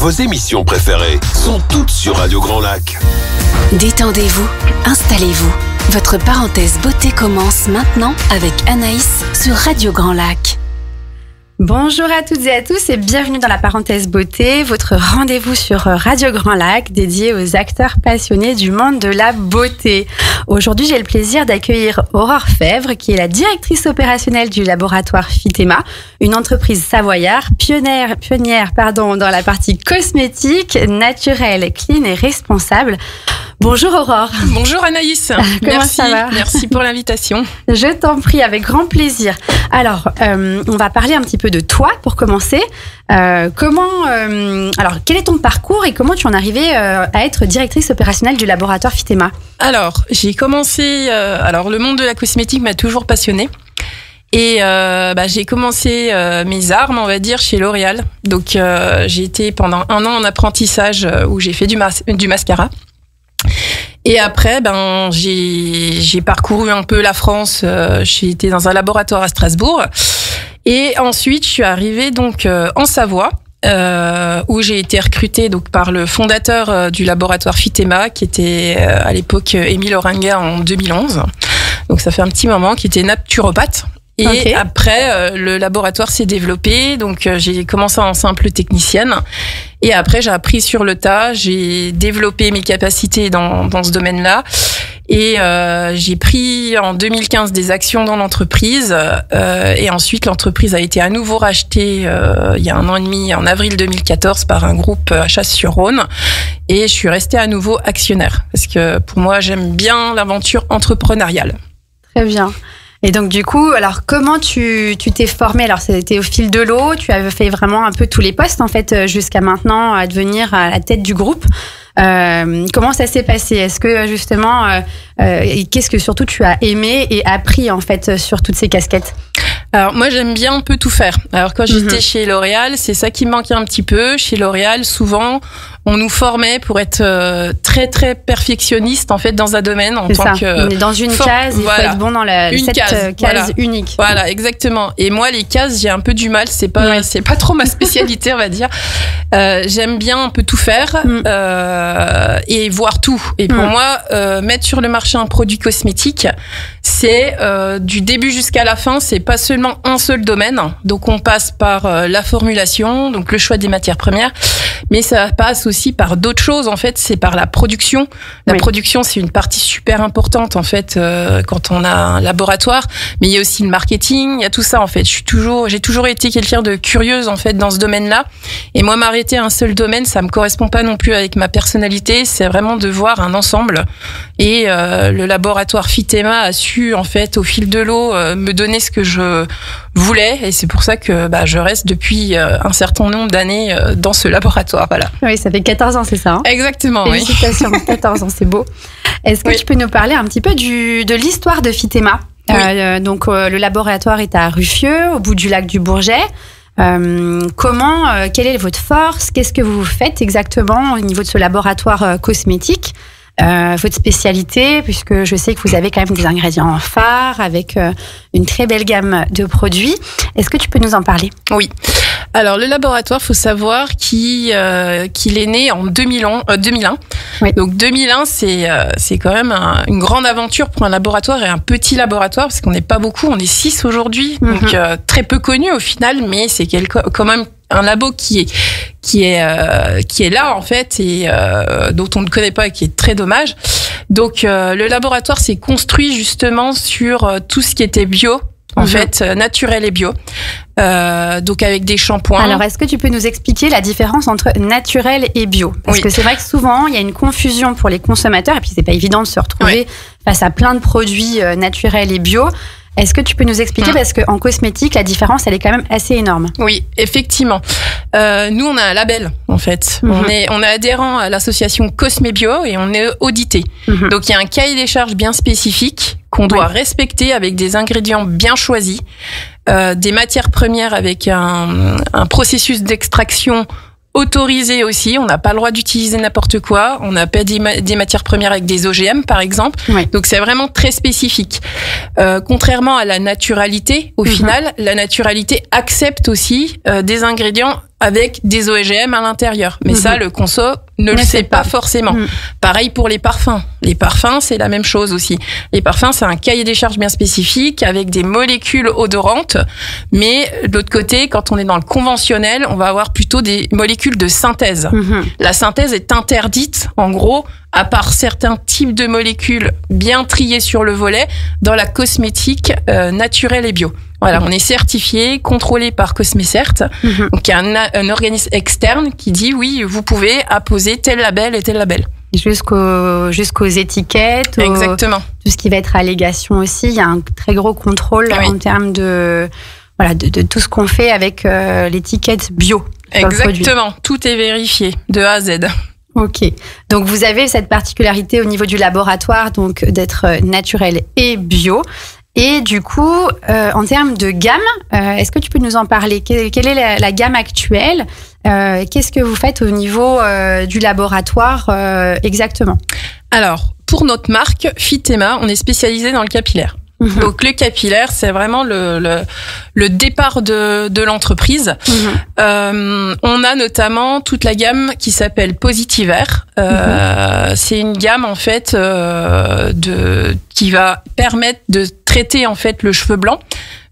Vos émissions préférées sont toutes sur Radio Grand Lac. Détendez-vous, installez-vous. Votre parenthèse beauté commence maintenant avec Anaïs sur Radio Grand Lac. Bonjour à toutes et à tous et bienvenue dans la parenthèse beauté, votre rendez-vous sur Radio Grand Lac dédié aux acteurs passionnés du monde de la beauté. Aujourd'hui, j'ai le plaisir d'accueillir Aurore Fèvre, qui est la directrice opérationnelle du laboratoire Fitema, une entreprise savoyarde, pionnière dans la partie cosmétique, naturelle, clean et responsable. Bonjour Aurore. Bonjour Anaïs. Merci, ça va ? Merci pour l'invitation. Je t'en prie, avec grand plaisir. Alors, on va parler un petit peu de toi pour commencer. Alors, quel est ton parcours et comment tu en es arrivée à être directrice opérationnelle du laboratoire Fitema ? Alors, j'ai commencé. Le monde de la cosmétique m'a toujours passionnée. Et j'ai commencé mes armes, on va dire, chez L'Oréal. Donc, j'ai été pendant 1 an en apprentissage où j'ai fait du mascara. Et après, j'ai parcouru un peu la France. J'ai été dans un laboratoire à Strasbourg. Et ensuite, je suis arrivée donc en Savoie, où j'ai été recrutée donc par le fondateur du laboratoire Fitema, qui était à l'époque Émile Oringa en 2011. Donc ça fait un petit moment, qui était naturopathe. Et okay. Après, le laboratoire s'est développé, donc j'ai commencé en simple technicienne. Et après, j'ai appris sur le tas, j'ai développé mes capacités dans ce domaine-là. Et j'ai pris en 2015 des actions dans l'entreprise. Et ensuite, l'entreprise a été à nouveau rachetée il y a 1 an et demi, en avril 2014, par un groupe Archas-sur-Rhône. Et je suis restée à nouveau actionnaire. Parce que pour moi, j'aime bien l'aventure entrepreneuriale. Très bien. Et donc du coup, alors comment tu t'es formée ? Alors c'était au fil de l'eau, tu avais fait vraiment un peu tous les postes en fait jusqu'à maintenant à devenir à la tête du groupe. Comment ça s'est passé ? Est-ce que justement, qu'est-ce que surtout tu as aimé et appris en fait sur toutes ces casquettes ? Alors moi j'aime bien un peu tout faire. Alors quand j'étais chez L'Oréal, c'est ça qui me manquait un petit peu. Chez L'Oréal, souvent on nous formait pour être très très perfectionniste en fait dans un domaine en tant que. On est dans une case, il faut être bon dans cette case unique. Voilà, exactement. Et moi les cases, j'ai un peu du mal. C'est pas trop ma spécialité, on va dire. J'aime bien un peu tout faire et voir tout. Et pour moi, mettre sur le marché un produit cosmétique, c'est du début jusqu'à la fin. C'est pas seulement un seul domaine. Donc on passe par la formulation, donc le choix des matières premières, mais ça passe aussi par d'autres choses. En fait, c'est par la production. La production, c'est une partie super importante en fait quand on a un laboratoire. Mais il y a aussi le marketing, il y a tout ça en fait. J'ai toujours été quelqu'un de curieuse en fait dans ce domaine-là. Et moi, m'arrêter à un seul domaine, ça me correspond pas non plus avec ma personnalité. C'est vraiment de voir un ensemble. Et le laboratoire Fitema a su en fait au fil de l'eau me donner ce que je voulais. Et c'est pour ça que je reste depuis un certain nombre d'années dans ce laboratoire. Voilà. Oui, ça fait 14 ans, c'est ça, hein ? Exactement, Félicitations, 14 ans, c'est beau. Est-ce que tu peux nous parler un petit peu de l'histoire de Fitema ? Le laboratoire est à Ruffieux, au bout du lac du Bourget. Quelle est votre force ? Qu'est-ce que vous faites exactement au niveau de ce laboratoire cosmétique ? Votre spécialité, puisque je sais que vous avez quand même des ingrédients phares avec une très belle gamme de produits. Est-ce que tu peux nous en parler ? Oui. Alors le laboratoire, faut savoir qu'il est né en 2001. Oui. Donc 2001, c'est quand même une grande aventure pour un laboratoire et un petit laboratoire parce qu'on n'est pas beaucoup, on est 6 aujourd'hui, donc très peu connu au final, mais c'est quand même un labo qui est là en fait et dont on ne connaît pas et qui est très dommage. Donc le laboratoire s'est construit justement sur tout ce qui était bio. En fait, naturel et bio. Donc avec des shampoings. Alors, est-ce que tu peux nous expliquer la différence entre naturel et bio ? Parce que c'est vrai que souvent, il y a une confusion pour les consommateurs et puis c'est pas évident de se retrouver face à plein de produits naturels et bio. Est-ce que tu peux nous expliquer, parce qu'en cosmétique, la différence, elle est quand même assez énorme. Oui, effectivement. Nous, on a un label, en fait. On est adhérent à l'association Cosmébio et on est audité. Donc, il y a un cahier des charges bien spécifique qu'on doit respecter avec des ingrédients bien choisis, des matières premières avec un processus d'extraction autorisé aussi. On n'a pas le droit d'utiliser n'importe quoi. On n'a pas des matières premières avec des OGM, par exemple. Oui. Donc, c'est vraiment très spécifique. Contrairement à la naturalité, au final, la naturalité accepte aussi des ingrédients avec des OGM à l'intérieur. Mais ça, le conso ne le sait pas forcément. Pareil pour les parfums. Les parfums, c'est la même chose aussi. Les parfums, c'est un cahier des charges bien spécifique avec des molécules odorantes. Mais de l'autre côté, quand on est dans le conventionnel, on va avoir plutôt des molécules de synthèse. La synthèse est interdite, en gros, à part certains types de molécules bien triées sur le volet, dans la cosmétique naturelle et bio. Voilà, on est certifié, contrôlé par Cosmecert. Donc, il y a un organisme externe qui dit oui, vous pouvez apposer tel label et tel label. Jusqu'aux étiquettes. Exactement. Tout ce qui va être allégation aussi. Il y a un très gros contrôle en termes de tout ce qu'on fait avec l'étiquette bio. Exactement. Tout est vérifié de A à Z. Ok. Donc, vous avez cette particularité au niveau du laboratoire, donc d'être naturel et bio. Et du coup, en termes de gamme, est-ce que tu peux nous en parler ? Quelle est la gamme actuelle ? Qu'est-ce que vous faites au niveau du laboratoire exactement ? Alors, pour notre marque Fitema, on est spécialisé dans le capillaire. Donc le capillaire, c'est vraiment le départ de l'entreprise. On a notamment toute la gamme qui s'appelle Positivaire. C'est une gamme en fait qui va permettre de traiter en fait le cheveu blanc.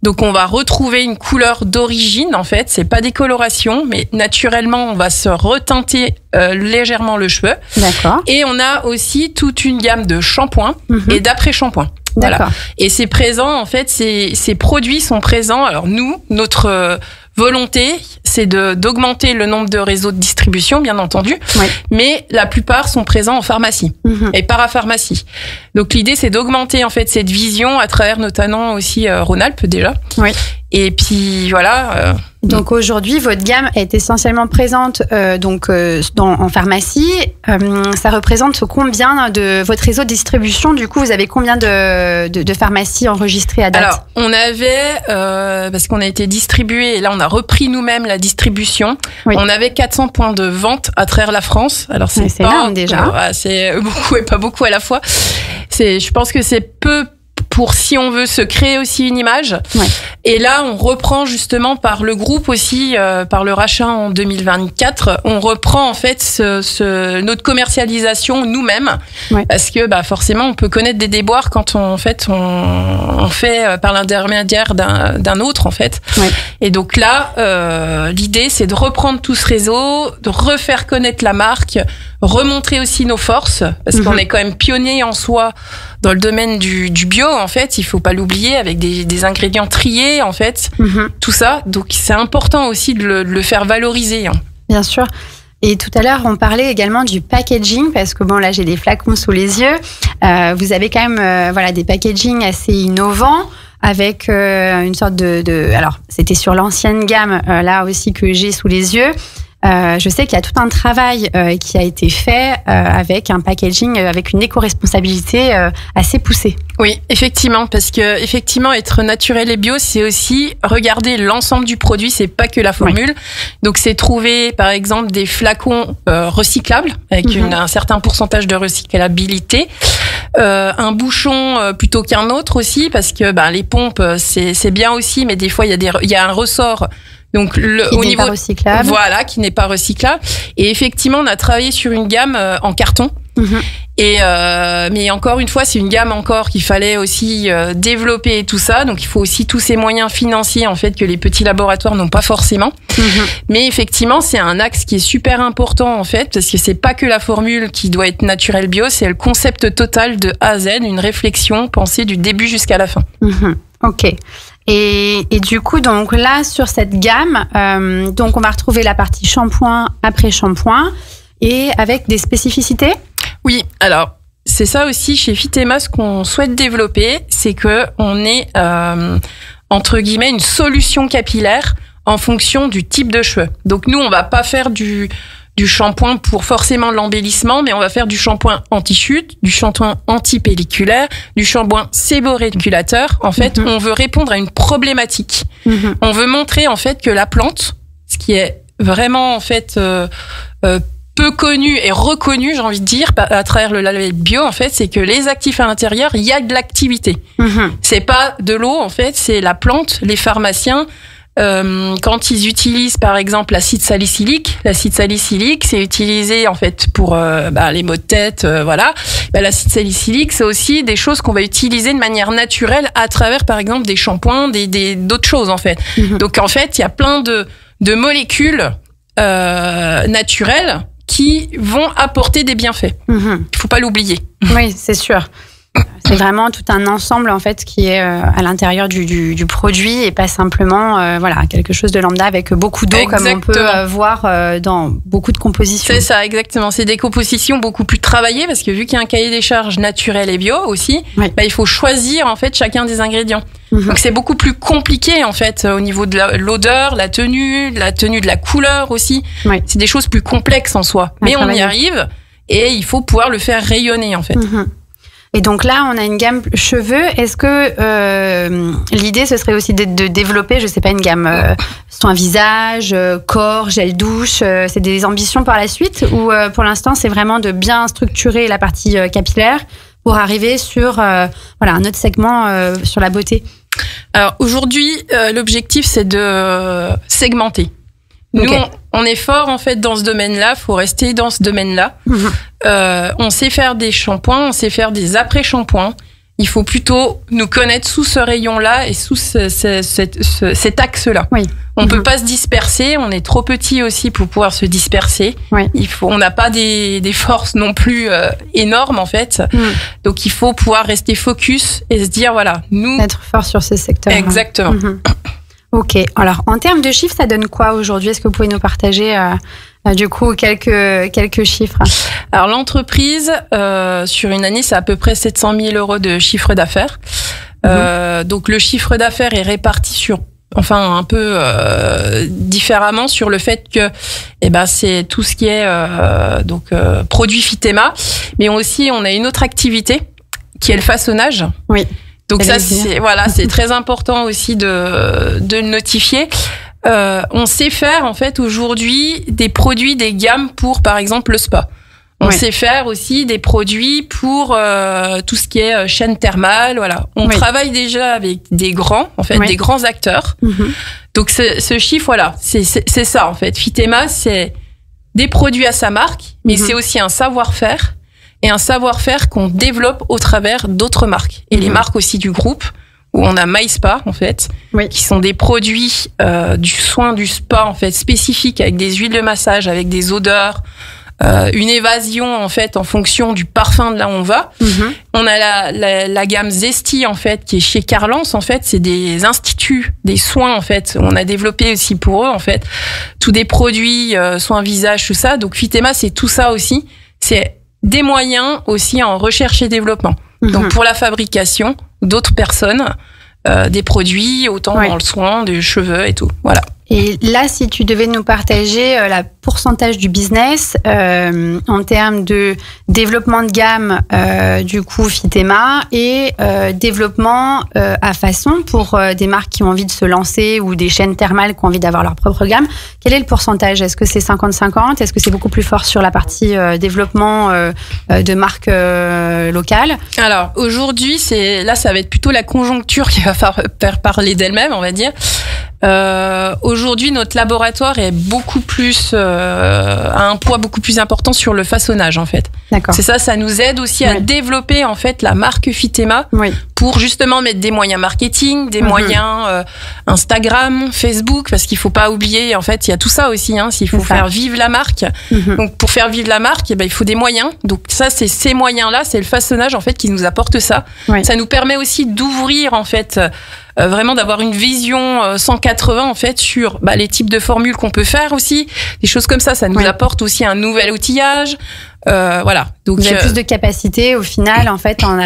Donc on va retrouver une couleur d'origine en fait, c'est pas des colorations, mais naturellement on va se reteinter légèrement le cheveu. D'accord. Et on a aussi toute une gamme de shampoings et d'après-shampoings. D'accord. Voilà. Et c'est présent, en fait, ces produits sont présents. Alors nous, notre volonté, c'est d'augmenter le nombre de réseaux de distribution, bien entendu. Oui. Mais la plupart sont présents en pharmacie et parapharmacie. Donc l'idée, c'est d'augmenter en fait cette vision à travers notamment aussi Rhône-Alpes déjà. Oui. Et puis voilà. Donc aujourd'hui, votre gamme est essentiellement présente en pharmacie. Ça représente combien de votre réseau de distribution ? Du coup, vous avez combien de pharmacies enregistrées à date ? Alors, on avait, parce qu'on a été distribué, et là on a repris nous-mêmes la distribution, on avait 400 points de vente à travers la France. Alors c'est pas énorme déjà. C'est beaucoup et pas beaucoup à la fois. Je pense que c'est peu pour si on veut se créer aussi une image. Ouais. Et là, on reprend justement par le groupe aussi, par le rachat en 2024, on reprend en fait notre commercialisation nous-mêmes, parce que forcément, on peut connaître des déboires quand on fait par l'intermédiaire d'un autre en fait. Ouais. Et donc là, l'idée, c'est de reprendre tout ce réseau, de refaire connaître la marque, remontrer aussi nos forces, parce qu'on est quand même pionnier en soi dans le domaine du bio, en fait, il faut pas l'oublier, avec des ingrédients triés, en fait, tout ça. Donc, c'est important aussi de le faire valoriser. Hein. Bien sûr. Et tout à l'heure, on parlait également du packaging, parce que bon, là, j'ai des flacons sous les yeux. Vous avez quand même, des packaging assez innovants, avec une sorte alors, c'était sur l'ancienne gamme, là aussi, que j'ai sous les yeux. Je sais qu'il y a tout un travail qui a été fait avec un packaging avec une éco-responsabilité assez poussée. Oui, effectivement, parce que effectivement être naturel et bio, c'est aussi regarder l'ensemble du produit, c'est pas que la formule. Oui. Donc c'est trouver par exemple des flacons recyclables avec un certain pourcentage de recyclabilité, un bouchon plutôt qu'un autre aussi, parce que les pompes c'est bien aussi, mais des fois il y a un ressort. Donc au niveau recyclable. Voilà, qui n'est pas recyclable. Et effectivement, on a travaillé sur une gamme en carton. Et mais encore une fois, c'est une gamme encore qu'il fallait aussi développer et tout ça. Donc il faut aussi tous ces moyens financiers en fait que les petits laboratoires n'ont pas forcément. Mais effectivement, c'est un axe qui est super important en fait, parce que c'est pas que la formule qui doit être naturel bio, c'est le concept total de A à Z, une réflexion pensée du début jusqu'à la fin. Ok. Et du coup, donc là, sur cette gamme, donc on va retrouver la partie shampoing après shampoing et avec des spécificités. Oui, alors c'est ça aussi chez Fitema, ce qu'on souhaite développer, c'est que on est entre guillemets une solution capillaire en fonction du type de cheveux. Donc nous, on va pas faire du shampoing pour forcément l'embellissement, mais on va faire du shampoing anti-chute, du shampoing anti-pelliculaire, du shampoing séborégulateur. En fait, on veut répondre à une problématique. On veut montrer en fait que la plante, ce qui est vraiment en fait peu connu et reconnu, j'ai envie de dire, à travers le label bio, en fait, c'est que les actifs à l'intérieur, il y a de l'activité. C'est pas de l'eau, en fait, c'est la plante. Les pharmaciens, quand ils utilisent, par exemple, l'acide salicylique, c'est utilisé, en fait, pour les maux de tête, voilà. L'acide salicylique, c'est aussi des choses qu'on va utiliser de manière naturelle à travers, par exemple, des shampoings, d'autres choses, en fait. Donc, en fait, il y a plein de molécules naturelles qui vont apporter des bienfaits. Il faut pas l'oublier. Oui, c'est sûr. C'est vraiment tout un ensemble en fait qui est à l'intérieur du produit et pas simplement quelque chose de lambda avec beaucoup d'eau comme on peut voir dans beaucoup de compositions. C'est ça, exactement. C'est des compositions beaucoup plus travaillées parce que vu qu'il y a un cahier des charges naturel et bio aussi, il faut choisir en fait chacun des ingrédients. Donc c'est beaucoup plus compliqué en fait au niveau de l'odeur, la tenue de la couleur aussi. C'est des choses plus complexes en soi. Mais on y arrive et il faut pouvoir le faire rayonner en fait. Et donc là, on a une gamme cheveux. Est-ce que l'idée, ce serait aussi de développer, je sais pas, une gamme soin visage, corps, gel douche, c'est des ambitions par la suite ou pour l'instant, c'est vraiment de bien structurer la partie capillaire pour arriver sur un autre segment sur la beauté? Alors aujourd'hui, l'objectif, c'est de segmenter. Nous, on est fort en fait dans ce domaine-là. Faut rester dans ce domaine-là. On sait faire des shampoings, on sait faire des après-shampoings. Il faut plutôt nous connaître sous ce rayon-là et sous cet axe-là. On peut pas se disperser. On est trop petit aussi pour pouvoir se disperser. On n'a pas des forces non plus énormes en fait. Donc il faut pouvoir rester focus et se dire nous être fort sur ce secteur. Exactement. Ok. Alors, en termes de chiffres, ça donne quoi aujourd'hui? Est-ce que vous pouvez nous partager du coup quelques chiffres? Alors, l'entreprise, sur une année, c'est à peu près 700 000 euros de chiffre d'affaires. Donc, le chiffre d'affaires est réparti un peu différemment sur le fait que c'est tout ce qui est produit Phytéma, mais aussi on a une autre activité qui est le façonnage. Donc ça, c'est très important aussi de le notifier. On sait faire en fait aujourd'hui des produits, des gammes pour par exemple le spa. On sait faire aussi des produits pour tout ce qui est chaîne thermale. On travaille déjà avec des grands acteurs. Donc ce chiffre, c'est ça en fait. Phytéma, c'est des produits à sa marque, mais c'est aussi un savoir-faire. Et un savoir-faire qu'on développe au travers d'autres marques. Et les marques aussi du groupe, où on a MySpa, en fait, qui sont des produits du soin du spa, en fait, spécifiques, avec des huiles de massage, avec des odeurs, une évasion, en fait, en fonction du parfum de là où on va. On a la gamme Zesty, en fait, qui est chez Carlance, en fait. C'est des instituts, des soins, en fait. On a développé aussi pour eux, en fait, tous des produits, soins visage, tout ça. Donc, Phytéma, c'est tout ça aussi. C'est des moyens aussi en recherche et développement. Donc pour la fabrication d'autres personnes, des produits, autant dans le soin, des cheveux et tout. Voilà. Et là, si tu devais nous partager la pourcentage du business en termes de développement de gamme, du coup, Phytéma, et développement à façon pour des marques qui ont envie de se lancer ou des chaînes thermales qui ont envie d'avoir leur propre gamme, quel est le pourcentage? Est-ce que c'est 50-50? Est-ce que c'est beaucoup plus fort sur la partie développement de marques locales? Alors, aujourd'hui, ça va être plutôt la conjoncture qui va faire parler d'elle-même, on va dire. Aujourd'hui, notre laboratoire est beaucoup plus a un poids beaucoup plus important sur le façonnage en fait. D'accord. C'est ça nous aide aussi à développer en fait la marque Phytéma pour justement mettre des moyens marketing, des moyens Instagram, Facebook, parce qu'il faut pas oublier en fait il y a tout ça aussi s'il faut faire vivre la marque. Donc pour faire vivre la marque, il faut des moyens. Donc ça c'est ces moyens là, c'est le façonnage en fait qui nous apporte ça. Ça nous permet aussi d'ouvrir en fait vraiment d'avoir une vision 180 en fait sur les types de formules qu'on peut faire aussi, des choses comme ça nous apporte aussi un nouvel outillage. Donc vous avez plus de capacité au final en fait en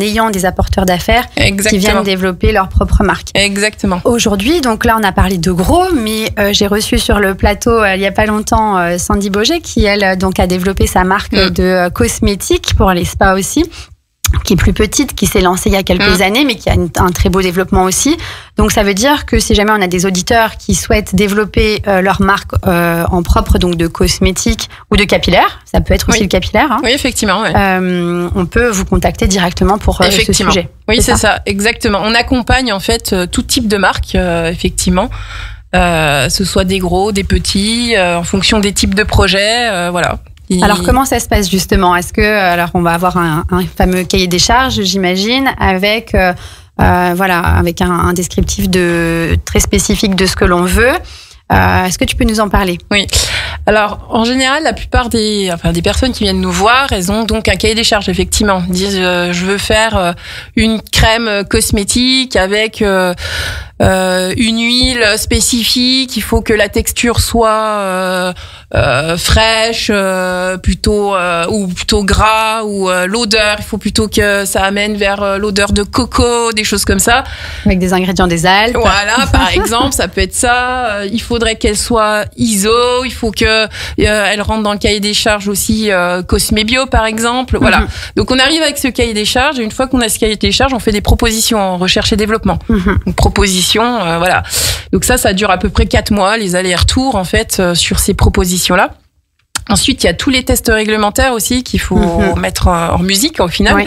ayant des apporteurs d'affaires qui viennent développer leur propre marque. Exactement. Aujourd'hui, donc là on a parlé de gros, mais j'ai reçu sur le plateau il y a pas longtemps Sandy Boger qui elle donc a développé sa marque de cosmétiques pour les spas aussi. qui est plus petite, qui s'est lancée il y a quelques années, mais qui a un très beau développement aussi. Donc ça veut dire que si jamais on a des auditeurs qui souhaitent développer leur marque en propre, donc de cosmétiques ou de capillaire, ça peut être aussi le capillaire. Hein. Oui, effectivement. Ouais. On peut vous contacter directement pour ce sujet. Oui, c'est ça, exactement. On accompagne en fait tout type de marque, effectivement. Ce soit des gros, des petits, en fonction des types de projets, voilà. Alors comment ça se passe justement ? Est-ce que on va avoir un fameux cahier des charges, j'imagine, avec avec un descriptif très spécifique de ce que l'on veut. Est-ce que tu peux nous en parler ? Oui. Alors, en général, la plupart des personnes qui viennent nous voir, elles ont donc un cahier des charges, effectivement. Ils disent, je veux faire une crème cosmétique avec une huile spécifique. Il faut que la texture soit fraîche, plutôt gras, ou l'odeur. Il faut plutôt que ça amène vers l'odeur de coco, des choses comme ça. Avec des ingrédients des Alpes. Voilà, par exemple, ça peut être ça. Il faudrait qu'elle soit ISO. Il faut que elle rentre dans le cahier des charges aussi Cosmébio, par exemple. Voilà. Donc on arrive avec ce cahier des charges. Et une fois qu'on a ce cahier des charges, on fait des propositions en recherche et développement. Une proposition, voilà. Donc ça dure à peu près 4 mois, les allers-retours en fait sur ces propositions-là. Ensuite, il y a tous les tests réglementaires aussi qu'il faut mettre en musique au final. Oui.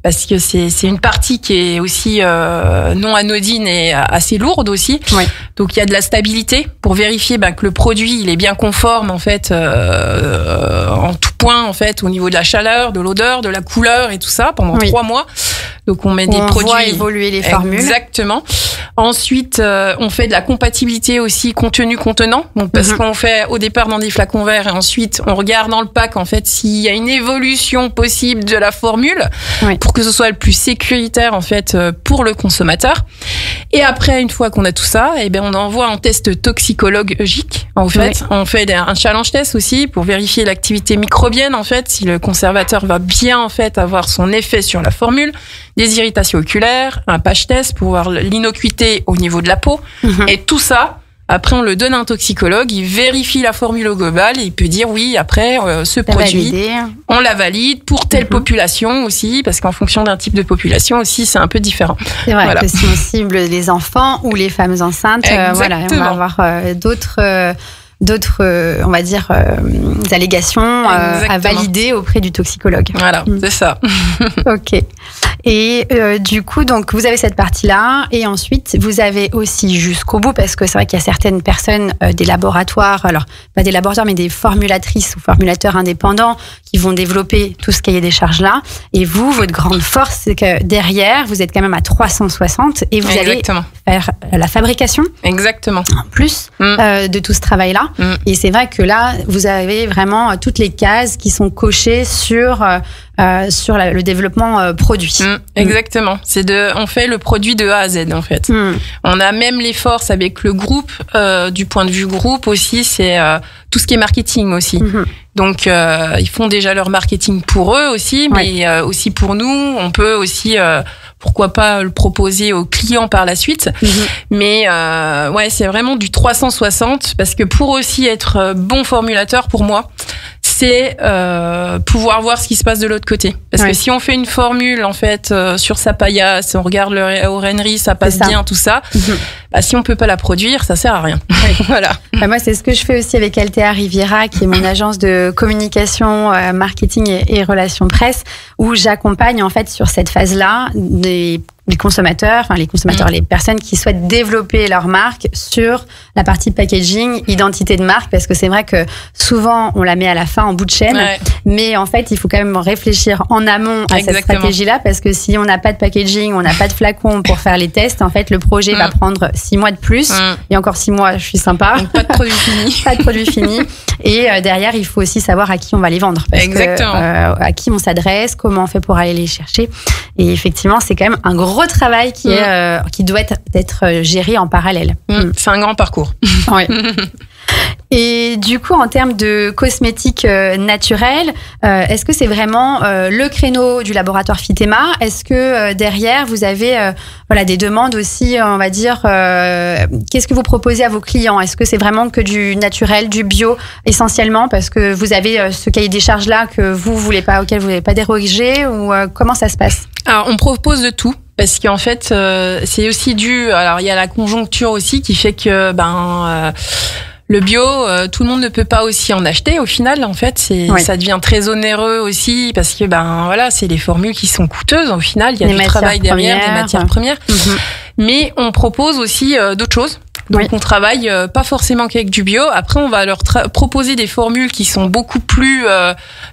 Parce que c'est une partie qui est aussi non anodine et assez lourde aussi. Oui. Donc il y a de la stabilité pour vérifier que le produit il est bien conforme en fait en tout point en fait au niveau de la chaleur, de l'odeur, de la couleur et tout ça pendant 3 mois. Donc on met des produits. On voit évoluer les formules. Exactement. Ensuite, on fait de la compatibilité aussi contenu-contenant. Donc parce qu'on fait au départ dans des flacons verts et ensuite on regarde dans le pack en fait s'il y a une évolution possible de la formule pour que ce soit le plus sécuritaire en fait pour le consommateur. Et après, une fois qu'on a tout ça, on envoie un test toxicologique. En fait, on fait un challenge test aussi pour vérifier l'activité microbienne en fait, si le conservateur va bien en fait avoir son effet sur la formule. Des irritations oculaires, un patch test pour voir l'innocuité au niveau de la peau. Et tout ça, après on le donne à un toxicologue, il vérifie la formule au global et il peut dire oui, après ce produit, on la valide pour telle population aussi, parce qu'en fonction d'un type de population aussi, c'est un peu différent. C'est vrai que si on cible les enfants ou les femmes enceintes, on va avoir d'autres, on va dire, allégations à valider auprès du toxicologue. Voilà, c'est ça. Ok. Et du coup, donc vous avez cette partie-là, et ensuite vous avez aussi jusqu'au bout, parce que c'est vrai qu'il y a certaines personnes, des laboratoires, alors pas des laboratoires, mais des formulatrices ou formulateurs indépendants qui vont développer tout ce cahier des charges-là. Et vous, votre grande force, c'est que derrière, vous êtes quand même à 360 et vous allez faire la fabrication. Exactement. En plus de tout ce travail-là. Et c'est vrai que là, vous avez vraiment toutes les cases qui sont cochées sur le développement produit. Exactement. On fait le produit de A à Z en fait. On a même les forces avec le groupe. Du point de vue groupe aussi, c'est tout ce qui est marketing aussi. Donc ils font déjà leur marketing pour eux aussi, mais aussi pour nous. On peut aussi pourquoi pas le proposer aux clients par la suite. Mais c'est vraiment du 360, parce que pour aussi être bon formulateur pour moi, c'est pouvoir voir ce qui se passe de l'autre côté. Parce que si on fait une formule en fait sur sa paillasse, on regarde le Orenry, ça passe bien, tout ça. Si on peut pas la produire, ça sert à rien. Voilà. Moi, c'est ce que je fais aussi avec Altea Riviera, qui est mon agence de communication, marketing et relations presse, où j'accompagne en fait sur cette phase-là les consommateurs, les personnes qui souhaitent développer leur marque sur la partie packaging, identité de marque, parce que c'est vrai que souvent on la met à la fin en bout de chaîne, mais en fait il faut quand même réfléchir en amont à cette stratégie-là, parce que si on n'a pas de packaging, on n'a pas de flacon pour faire les tests, en fait le projet va prendre 6 mois de plus, et encore 6 mois, je suis sympa. Donc, pas de produit fini. Pas de produit fini. Et derrière, il faut aussi savoir à qui on va les vendre, parce que à qui on s'adresse, comment on fait pour aller les chercher. Et effectivement, c'est quand même un gros travail qui doit être géré en parallèle. C'est un grand parcours. Oui. Et du coup, en termes de cosmétiques naturels, est-ce que c'est vraiment le créneau du laboratoire Phytema? Est-ce que derrière, vous avez des demandes aussi, on va dire, qu'est-ce que vous proposez à vos clients? Est-ce que c'est vraiment que du naturel, du bio essentiellement parce que vous avez ce cahier des charges-là que vous voulez pas, auquel vous voulez pas déroger, ou comment ça se passe? Alors, on propose de tout. Parce qu'en fait, c'est aussi dû. Alors, il y a la conjoncture aussi qui fait que le bio, tout le monde ne peut pas aussi en acheter. Au final, en fait, ça devient très onéreux aussi parce que c'est les formules qui sont coûteuses. Au final, il y a du travail derrière, des matières premières. Mm-hmm. Mais on propose aussi d'autres choses. Donc on travaille pas forcément qu'avec du bio. Après, on va leur proposer des formules qui sont beaucoup plus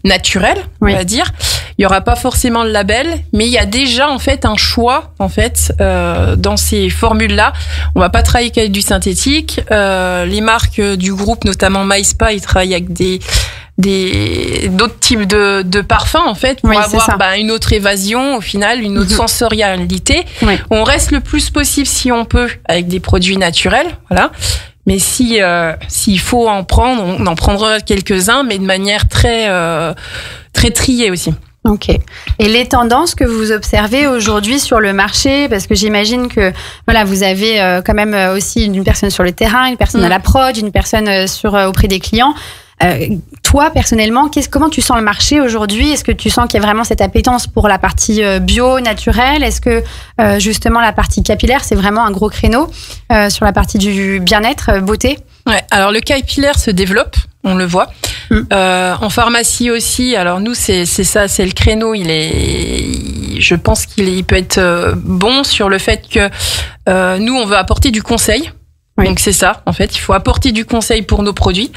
naturelles, on va dire. Il y aura pas forcément le label, mais il y a déjà en fait un choix dans ces formules-là. On va pas travailler qu'avec du synthétique. Les marques du groupe, notamment MySpa, ils travaillent avec d'autres types de parfums en fait pour avoir une autre évasion au final, une autre sensorialité. On reste le plus possible si on peut avec des produits naturels, voilà. Mais s'il faut en prendre, on en prendra quelques-uns, mais de manière très triée aussi. Ok. Et les tendances que vous observez aujourd'hui sur le marché, parce que j'imagine que vous avez quand même aussi une personne sur le terrain, une personne à la prod, une personne auprès des clients. Toi, personnellement, comment tu sens le marché aujourd'hui? Est-ce que tu sens qu'il y a vraiment cette appétence pour la partie bio, naturelle? Est-ce que justement la partie capillaire, c'est vraiment un gros créneau sur la partie du bien-être, beauté? Ouais. Alors le capillaire se développe, on le voit. En pharmacie aussi. Alors nous, c'est ça, c'est le créneau. Je pense qu'il peut être bon sur le fait que nous, on veut apporter du conseil. Donc c'est ça, en fait, il faut apporter du conseil pour nos produits.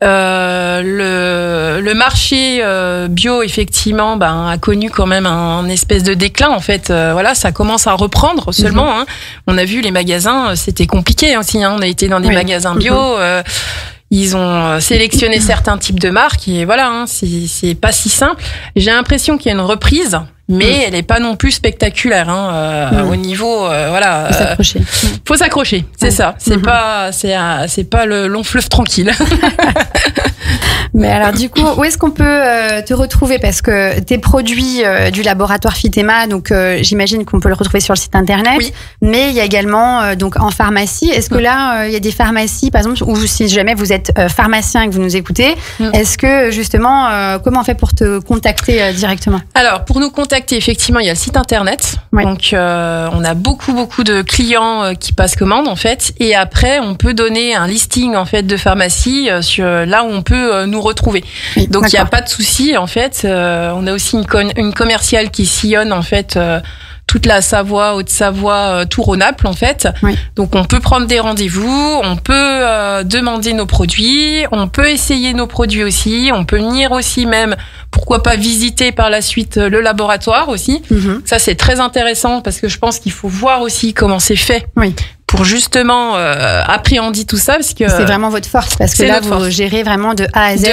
Le marché bio, effectivement, a connu quand même un espèce de déclin. En fait, ça commence à reprendre seulement. On a vu les magasins, c'était compliqué aussi. On a été dans des magasins bio. Ils ont sélectionné certains types de marques et c'est pas si simple. J'ai l'impression qu'il y a une reprise, mais elle est pas non plus spectaculaire au niveau Faut s'accrocher. Faut s'accrocher, c'est ça. C'est pas le long fleuve tranquille. Mais alors du coup, où est-ce qu'on peut te retrouver? Parce que tes produits du laboratoire Phytema, donc j'imagine qu'on peut le retrouver sur le site internet, mais il y a également donc en pharmacie. Est-ce que là il y a des pharmacies par exemple, ou si jamais vous êtes pharmacien et que vous nous écoutez, est-ce que justement comment on fait pour te contacter directement? Alors pour nous contacter, effectivement, il y a le site internet. Donc on a beaucoup de clients qui passent commande en fait, et après on peut donner un listing en fait de pharmacie sur là où on peut nous retrouver. Donc il n'y a pas de souci en fait. On a aussi une commerciale qui sillonne en fait toute la Savoie, Haute-Savoie, tout Rhône-Alpes en fait. Donc on peut prendre des rendez-vous, on peut demander nos produits, on peut essayer nos produits aussi, on peut venir aussi même, pourquoi pas visiter par la suite le laboratoire aussi. Ça c'est très intéressant parce que je pense qu'il faut voir aussi comment c'est fait. Pour justement appréhender tout ça, parce que c'est vraiment votre force, parce que là vous gérez vraiment de A à Z,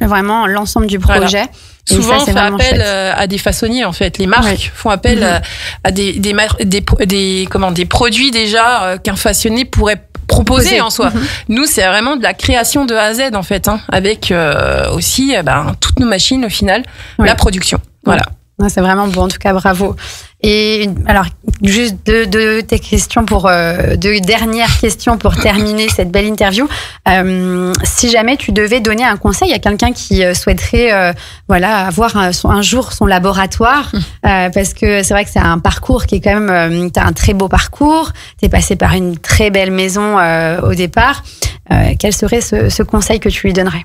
vraiment l'ensemble du projet. Souvent, on fait appel à des façonniers en fait. Les marques font appel à des produits déjà qu'un façonnier pourrait proposer en soi. Nous, c'est vraiment de la création de A à Z en fait, avec aussi toutes nos machines au final, la production. Voilà. C'est vraiment bon, en tout cas, bravo. Et alors, juste deux dernières questions pour terminer cette belle interview. Si jamais tu devais donner un conseil à quelqu'un qui souhaiterait avoir un jour son laboratoire, parce que c'est vrai que c'est un parcours qui est quand même, t'as un très beau parcours, t'es passé par une très belle maison au départ. Quel serait ce conseil que tu lui donnerais?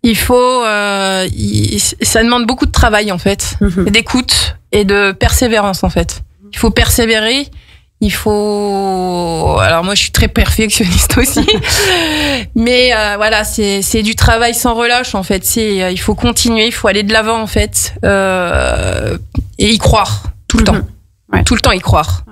Il faut, ça demande beaucoup de travail en fait, d'écoute et de persévérance en fait. Il faut persévérer. Il faut. Alors moi, je suis très perfectionniste aussi, mais c'est du travail sans relâche en fait. Il faut continuer, il faut aller de l'avant en fait, et y croire tout le temps, tout le temps y croire.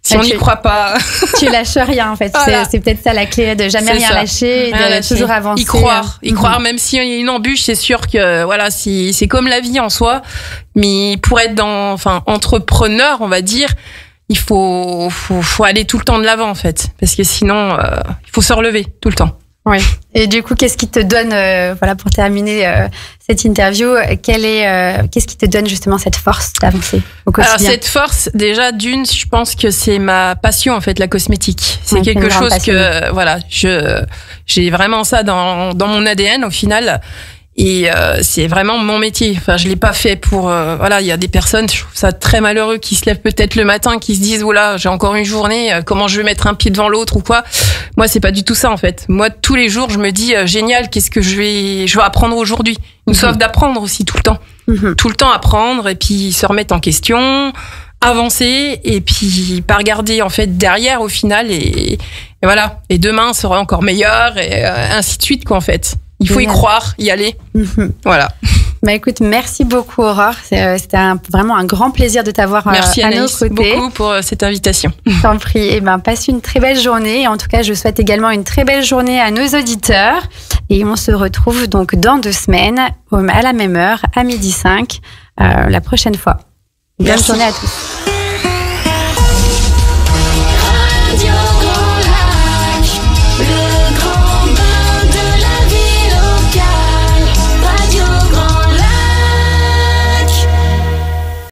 Si on n'y croit pas, tu lâches rien en fait. C'est peut-être ça la clé, de jamais rien lâcher et de toujours avancer. Y croire, même s'il y a une embûche, c'est sûr que si c'est comme la vie en soi. Mais pour être entrepreneur, on va dire, il faut aller tout le temps de l'avant en fait, parce que sinon il faut se relever tout le temps. Oui. Et du coup, qu'est-ce qui te donne, voilà, pour terminer cette interview, qu'est-ce qui te donne justement cette force d'avancer au quotidien? Alors cette force, déjà d'une, je pense que c'est ma passion en fait, la cosmétique. C'est quelque chose que voilà, j'ai vraiment ça dans mon ADN au final. Et c'est vraiment mon métier. Enfin, je l'ai pas fait pour voilà, il y a des personnes, je trouve ça très malheureux, qui se lèvent peut-être le matin, qui se disent voilà, j'ai encore une journée, comment je vais mettre un pied devant l'autre ou quoi. Moi, c'est pas du tout ça en fait. Moi, tous les jours, je me dis génial, qu'est-ce que je vais apprendre aujourd'hui. Une soif d'apprendre aussi tout le temps. Tout le temps apprendre et puis se remettre en question, avancer et puis pas regarder en fait derrière au final et voilà. Et demain sera encore meilleur et ainsi de suite quoi en fait. Il faut y croire, y aller. Voilà. Bah écoute, merci beaucoup Aurore. C'était vraiment un grand plaisir de t'avoir à nos côtés. Merci Anaïs beaucoup pour cette invitation. Je t'en prie. Et passe une très belle journée. Et en tout cas, je souhaite également une très belle journée à nos auditeurs. Et on se retrouve donc dans 2 semaines, à la même heure, à 12h05, la prochaine fois. Bonne journée à tous.